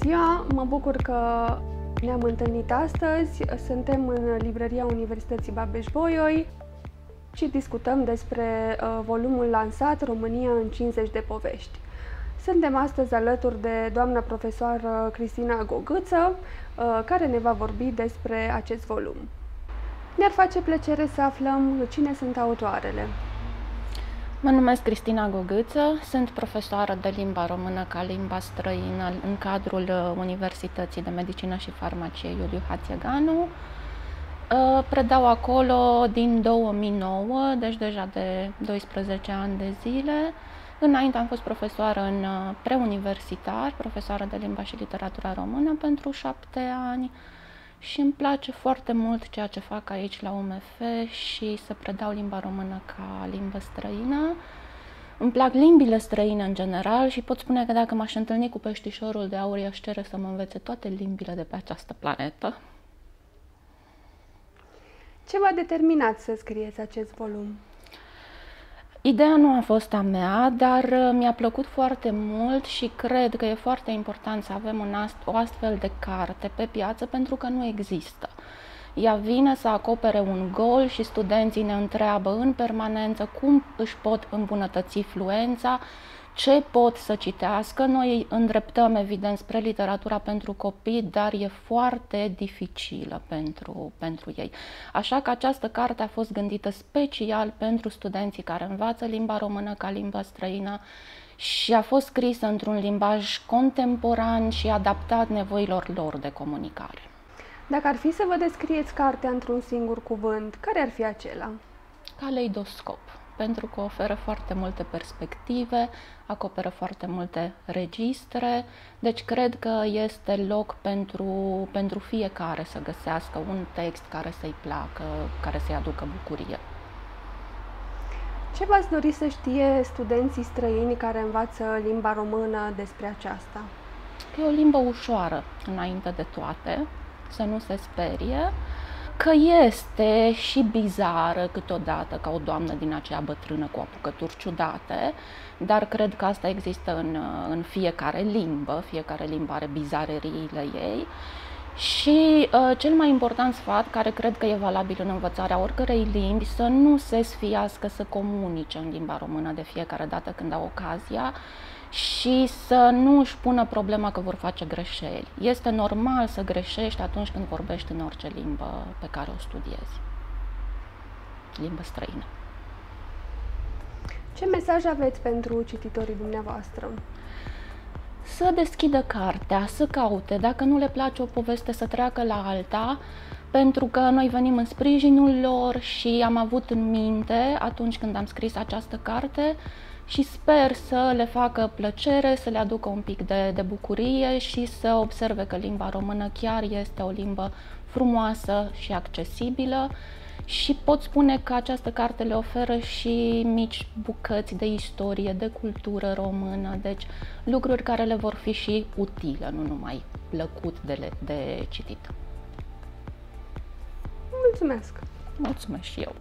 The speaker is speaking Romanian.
ziua! Mă bucur că ne-am întâlnit astăzi. Suntem în librăria Universității Babeș-Bolyai și discutăm despre volumul lansat România în 50 de povești. Suntem astăzi alături de doamna profesoară Cristina Gogâță, care ne va vorbi despre acest volum. Ne-ar face plăcere să aflăm cine sunt autoarele. Mă numesc Cristina Gogâță, sunt profesoară de limba română ca limba străină în cadrul Universității de Medicină și Farmacie Iuliu Hațeganu. Predau acolo din 2009, deci deja de 12 ani de zile. Înainte am fost profesoară în preuniversitar, profesoară de limba și literatura română pentru 7 ani. Și îmi place foarte mult ceea ce fac aici la UMF și să predau limba română ca limbă străină. Îmi plac limbile străine în general și pot spune că dacă m-aș întâlni cu peștișorul de aur, i-aș cere să mă învețe toate limbile de pe această planetă. Ce v-a determinat să scrieți acest volum? Ideea nu a fost a mea, dar mi-a plăcut foarte mult și cred că e foarte important să avem o astfel de carte pe piață pentru că nu există. Ea vine să acopere un gol și studenții ne întreabă în permanență cum își pot îmbunătăți fluența, ce pot să citească. Noi îi îndreptăm evident spre literatura pentru copii, dar e foarte dificilă pentru ei. Așa că această carte a fost gândită special pentru studenții care învață limba română ca limbă străină și a fost scrisă într-un limbaj contemporan și adaptat nevoilor lor de comunicare. Dacă ar fi să vă descrieți cartea într-un singur cuvânt, care ar fi acela? Caleidoscop, pentru că oferă foarte multe perspective, acoperă foarte multe registre, deci cred că este loc pentru fiecare să găsească un text care să-i placă, care să-i aducă bucurie. Ce v-ați dori să știe studenții străini care învață limba română despre aceasta? Că e o limbă ușoară, înainte de toate, să nu se sperie, că este și bizară câteodată, ca o doamnă din aceea bătrână cu apucături ciudate, dar cred că asta există în fiecare limbă are bizareriile ei. Și cel mai important sfat, care cred că e valabil în învățarea oricărei limbi, să nu se sfiască să comunice în limba română de fiecare dată când au ocazia și să nu își pună problema că vor face greșeli. Este normal să greșești atunci când vorbești în orice limbă pe care o studiezi. Limbă străină. Ce mesaj aveți pentru cititorii dumneavoastră? Să deschidă cartea, să caute, dacă nu le place o poveste să treacă la alta, pentru că noi venim în sprijinul lor și am avut în minte atunci când am scris această carte și sper să le facă plăcere, să le aducă un pic de bucurie și să observe că limba română chiar este o limbă frumoasă și accesibilă. Și pot spune că această carte le oferă și mici bucăți de istorie, de cultură română, deci lucruri care le vor fi și utile, nu numai plăcut de citit. Mulțumesc! Mulțumesc și eu!